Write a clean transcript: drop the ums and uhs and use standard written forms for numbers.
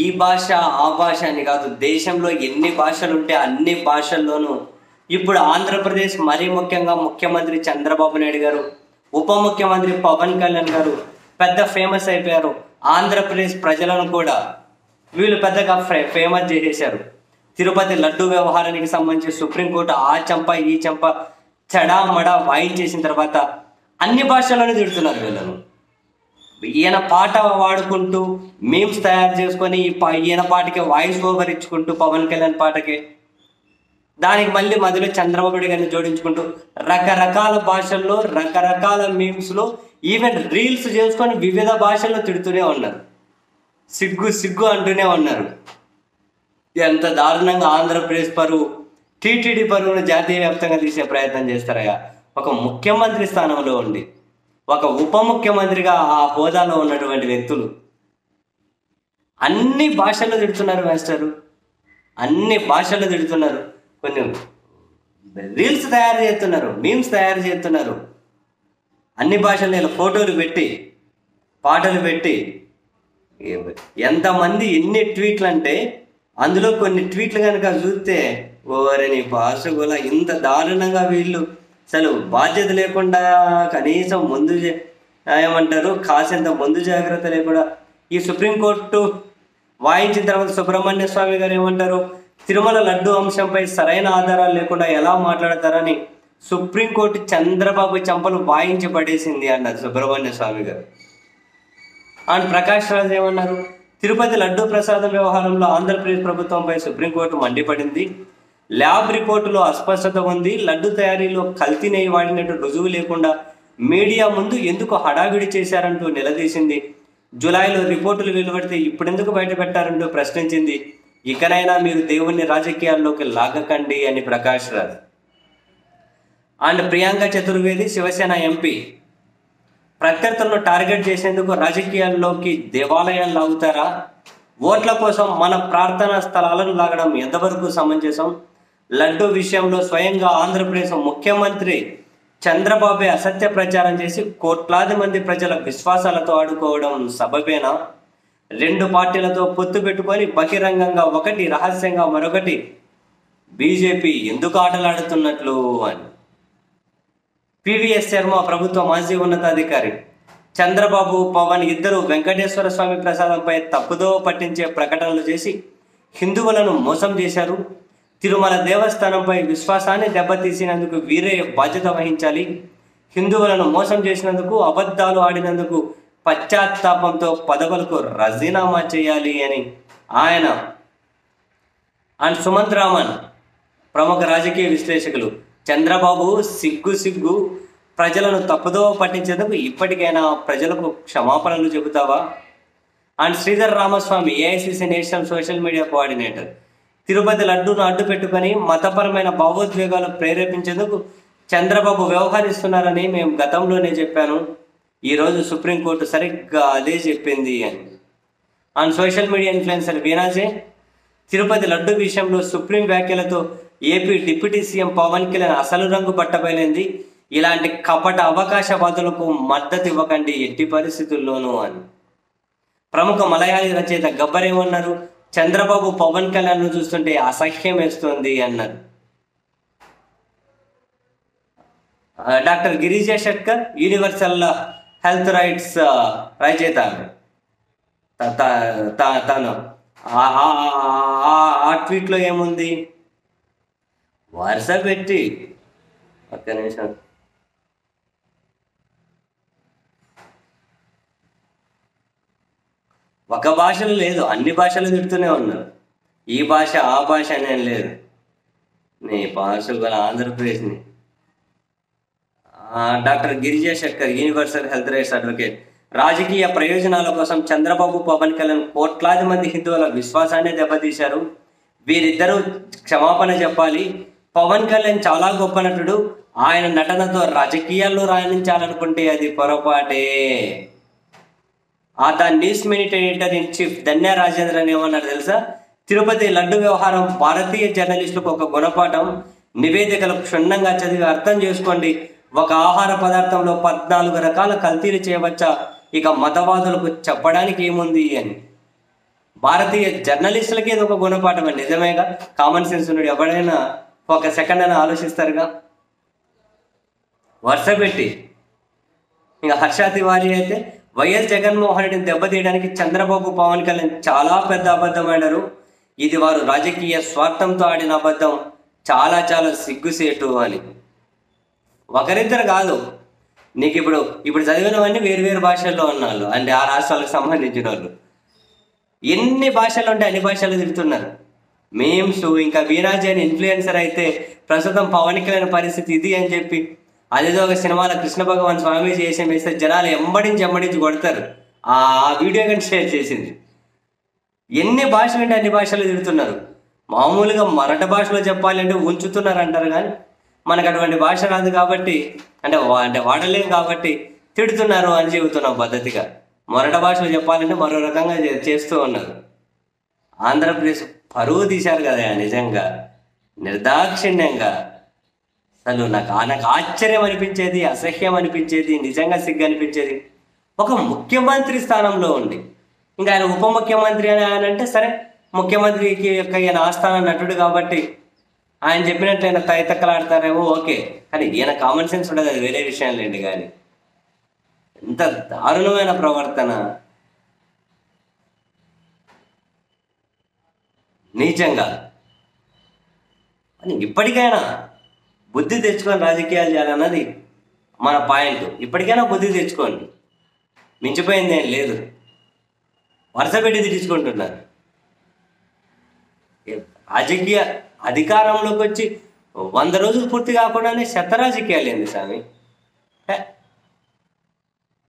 ఈ భాష ఆ భాష అని కాదు, దేశంలో ఎన్ని భాషలు ఉంటే అన్ని భాషల్లోనూ ఇప్పుడు ఆంధ్రప్రదేశ్, మరీ ముఖ్యంగా ముఖ్యమంత్రి చంద్రబాబు నాయుడు గారు, ఉప ముఖ్యమంత్రి పవన్ కళ్యాణ్ గారు పెద్ద ఫేమస్ అయిపోయారు. ఆంధ్రప్రదేశ్ ప్రజలను కూడా వీళ్ళు పెద్దగా ఫేమస్ చేసేశారు. తిరుపతి లడ్డు వ్యవహారానికి సంబంధించి సుప్రీంకోర్టు ఆ చంప ఈ చంప చెడామడా వాయించేసిన తర్వాత అన్ని భాషల్లోనే తిడుతున్నారు వీళ్ళను. ఈయన పాట వాడుకుంటూ మీమ్స్ తయారు చేసుకొని ఈయన పాటకి వాయిస్ ఓవర్ ఇచ్చుకుంటూ పవన్ కళ్యాణ్ పాటకి, దానికి మళ్ళీ మధ్యలో చంద్రబాబు నాయుడు గారిని జోడించుకుంటూ రకరకాల భాషల్లో రకరకాల మీమ్స్లో ఈవెన్ రీల్స్ చేసుకొని వివిధ భాషల్లో తిడుతూనే ఉన్నారు. సిగ్గు సిగ్గు అంటూనే ఉన్నారు. ఎంత దారుణంగా ఆంధ్రప్రదేశ్ పరువు, టీటీడీ పరువును జాతీయ వ్యాప్తంగా తీసే ప్రయత్నం చేస్తారయ్యా. ఒక ముఖ్యమంత్రి స్థానంలో ఉండి ఒక ఉప ముఖ్యమంత్రిగా ఆ హోదాలో ఉన్నటువంటి వ్యక్తులు అన్ని భాషల్లో తిడుతున్నారు మాస్టరు, అన్ని భాషల్లో తిడుతున్నారు. కొంచెం రీల్స్ తయారు చేస్తున్నారు, మీమ్స్ తయారు చేస్తున్నారు, అన్ని భాషల్లో ఫోటోలు పెట్టి పాటలు పెట్టి. ఎంతమంది ఎన్ని ట్వీట్లు అంటే అందులో కొన్ని ట్వీట్లు కనుక చూస్తే ఓరని భాష కూడా ఇంత దారుణంగా వీళ్ళు అసలు బాధ్యత లేకుండా కనీసం ముందు ఏమంటారు కాసేంత ముందు జాగ్రత్త లేకుండా ఈ సుప్రీంకోర్టు వాయించిన తర్వాత సుబ్రహ్మణ్య స్వామి గారు ఏమంటారు, తిరుమల లడ్డు అంశంపై సరైన ఆధారాలు లేకుండా ఎలా మాట్లాడతారని సుప్రీంకోర్టు చంద్రబాబు చంపలు వాయించి పడేసింది అన్నారు సుబ్రహ్మణ్య స్వామి గారు. అండ్ ప్రకాష్ రాజ్ ఏమన్నారు, తిరుపతి లడ్డు ప్రసాదం వ్యవహారంలో ఆంధ్రప్రదేశ్ ప్రభుత్వంపై సుప్రీంకోర్టు మండిపడింది. ల్యాబ్ రిపోర్టులో అస్పష్టత ఉంది. లడ్డు తయారీలో కల్తీ నెయ్యి వాడినట్టు రుజువు లేకుండా మీడియా ముందు ఎందుకు హడావిడి చేశారంటూ నిలదీసింది. జూలైలో రిపోర్టులు వెలువడితే ఇప్పుడెందుకు బయట పెట్టారంటూ ప్రశ్నించింది. ఇకనైనా మీరు దేవుణ్ణి రాజకీయాల్లోకి లాగకండి అని ప్రకాష్ రాజ్. అండ్ ప్రియాంక చతుర్వేది శివసేన ఎంపీ, ప్రత్యర్థులను టార్గెట్ చేసేందుకు రాజకీయాల్లోకి దేవాలయాలు లాగుతారా? ఓట్ల కోసం మన ప్రార్థనా స్థలాలను లాగడం ఎంతవరకు సమంజసం? లడ్డు విషయంలో స్వయంగా ఆంధ్రప్రదేశ్ ముఖ్యమంత్రి చంద్రబాబు అసత్య ప్రచారం చేసి కోట్లాది మంది ప్రజల విశ్వాసాలతో ఆడుకోవడం సబబేనా? రెండు పార్టీలతో పొత్తు పెట్టుకొని బహిరంగంగా ఒకటి, రహస్యంగా మరొకటి బీజేపీ ఎందుకు ఆటలాడుతున్నట్లు అని. పివిఎస్ శర్మ ప్రభుత్వ మాజీ ఉన్నతాధికారి, చంద్రబాబు పవన్ ఇద్దరు వెంకటేశ్వర స్వామి ప్రసాదంపై తప్పుదో పట్టించే ప్రకటనలు చేసి హిందువులను మోసం చేశారు. తిరుమల దేవస్థానంపై విశ్వాసాన్ని దెబ్బతీసినందుకు వీరే బాధ్యత వహించాలి. హిందువులను మోసం చేసినందుకు, అబద్ధాలు ఆడినందుకు పశ్చాత్తాపంతో పదవులకు రాజీనామా చేయాలి అని ఆయన. అండ్ సుమంత్ రామన్ ప్రముఖ రాజకీయ విశ్లేషకులు, చంద్రబాబు సిగ్గు సిగ్గు, ప్రజలను తప్పుదో పట్టించేందుకు ఇప్పటికైనా ప్రజలకు క్షమాపణలు చెబుతావా? And Sridhar Ramaswamy AICC national social media coordinator, Tirupati లడ్డూను అడ్డు పెట్టుకొని మతపరమైన భావోద్వేగాలు ప్రేరేపించేందుకు చంద్రబాబు వ్యవహరిస్తున్నారని మేము గతంలోనే చెప్పాను. ఈరోజు సుప్రీంకోర్టు సరిగ్గా అదే చెప్పింది అని. అండ్ సోషల్ మీడియా ఇన్ఫ్లుయెన్సర్ వీనాజే, తిరుపతి లడ్డు విషయంలో సుప్రీం వ్యాఖ్యలతో AP deputy CM Pawan Kalyan అసలు రంగు పట్టబయలైంది. ఇలాంటి కపట అవకాశవాదులకు మద్దతు ఇవ్వకండి ఎట్టి పరిస్థితుల్లోనూ అని. ప్రముఖ మలయాళీ రచయిత గబ్బర్ ఏమన్నారు, చంద్రబాబు పవన్ కళ్యాణ్ ను చూస్తుంటే అసహ్యం వేస్తుంది అన్నారు. Doctor Girija Shatkar universal health rights రచయిత, తను ఆ ట్వీట్లో ఏముంది, వరుస పెట్టి ఒక్క నిమిషం, ఒక భాషలో లేదు అన్ని భాషలు తిడుతూనే ఉన్నారు. ఈ భాష ఆ భాష అనేం లేదు. నీ భాషలు గల ఆంధ్రప్రదేశ్ని. Doctor Girija Shatkar universal health rights advocate, రాజకీయ ప్రయోజనాల కోసం చంద్రబాబు పవన్ కళ్యాణ్ కోట్లాది మంది హిందువుల విశ్వాసాన్ని దెబ్బతీశారు. వీరిద్దరూ క్షమాపణ చెప్పాలి. పవన్ కళ్యాణ్ చాలా గొప్ప నటుడు. ఆయన నటనతో రాజకీయాల్లో రాణించాలనుకుంటే అది పొరపాటే. ఆ news minute editor in chief Dhanya Rajendran ఏమన్నారు తెలుసా, తిరుపతి లడ్డు వ్యవహారం భారతీయ జర్నలిస్టులకు ఒక గుణపాఠం. నివేదికలు క్షుణ్ణంగా చదివి అర్థం చేసుకోండి. ఒక ఆహార పదార్థంలో 14 రకాల కల్తీలు చేయవచ్చా? ఇక మతవాదులకు చెప్పడానికి ఏముంది అని. భారతీయ జర్నలిస్టులకి ఇది ఒక గుణపాఠం అండి. నిజమేగా, కామన్ సెన్స్ ఉన్నాడు ఎవడైనా ఒక సెకండ్ అని ఆలోచిస్తారుగా. వరుస పెట్టి ఇంకా హర్ష తివారీ అయితే వైఎస్ జగన్మోహన్ రెడ్డిని దెబ్బతీయడానికి చంద్రబాబు పవన్ కళ్యాణ్ చాలా పెద్ద అబద్ధం ఆడారు, ఇది వారు రాజకీయ స్వార్థంతో ఆడిన అబద్ధం, చాలా చాలా సిగ్గుసేటు అని. ఒకరిద్దరు కాదు, నీకు ఇప్పుడు చదివినవన్నీ వేరు వేరు భాషల్లో ఉన్నాళ్ళు, అంటే ఆ రాష్ట్రాలకు సంబంధించిన వాళ్ళు. ఎన్ని భాషలు ఉంటే అన్ని భాషలు తిడుతున్నారు. మేమ్స్ ఇంకా వీరాజీ అని ఇన్ఫ్లుయెన్సర్ అయితే ప్రస్తుతం పవన్ కళ్యాణ్ పరిస్థితి ఇది అని చెప్పి అదేదో ఒక సినిమాలో కృష్ణ భగవాన్ స్వామి చేసి వేస్తే జనాలు ఎంబడించి కొడతారు. ఆ వీడియో కానీ షేర్ చేసింది. ఎన్ని భాషలు అంటే అన్ని భాషలు తిడుతున్నారు. మామూలుగా మరాఠ భాషలో చెప్పాలంటే ఉంచుతున్నారు అంటారు, కానీ మనకు అటువంటి భాష రాదు కాబట్టి, అంటే వాడలేం కాబట్టి తిడుతున్నారు అని చెబుతున్నాం పద్ధతిగా. మరాఠ భాషలో చెప్పాలంటే మరో రకంగా చేస్తూ ఉన్నారు. ఆంధ్రప్రదేశ్ పరువు తీశారు కదా నిజంగా, నిర్దాక్షిణ్యంగా. అసలు నాకు ఆశ్చర్యం అనిపించేది, అసహ్యం అనిపించేది, నిజంగా సిగ్గు అనిపించేది. ఒక ముఖ్యమంత్రి స్థానంలో ఉండి ఇంకా ఆయన ఉప ముఖ్యమంత్రి అని ఆయన అంటే సరే, ముఖ్యమంత్రికి యొక్క ఈయన ఆస్థాన నటుడు కాబట్టి ఆయన చెప్పినట్లు ఆయన తైతక్కలాడతారేమో ఓకే, కానీ ఈయన కామన్ సెన్స్ ఉండదు, అది వేరే విషయం లేండి. కానీ ఎంత దారుణమైన ప్రవర్తన, నీచంగా. అని ఇప్పటికైనా బుద్ధి తెచ్చుకొని రాజకీయాలు చేయాలన్నది మన పాయింట్. ఇప్పటికైనా బుద్ధి తెచ్చుకోండి, మించిపోయింది ఏం లేదు. వరుస పెట్టి తీసుకుంటున్నారు. రాజకీయ అధికారంలోకి వచ్చి 100 రోజులు పూర్తి కాకుండానే శత రాజకీయాలు ఏంది స్వామి.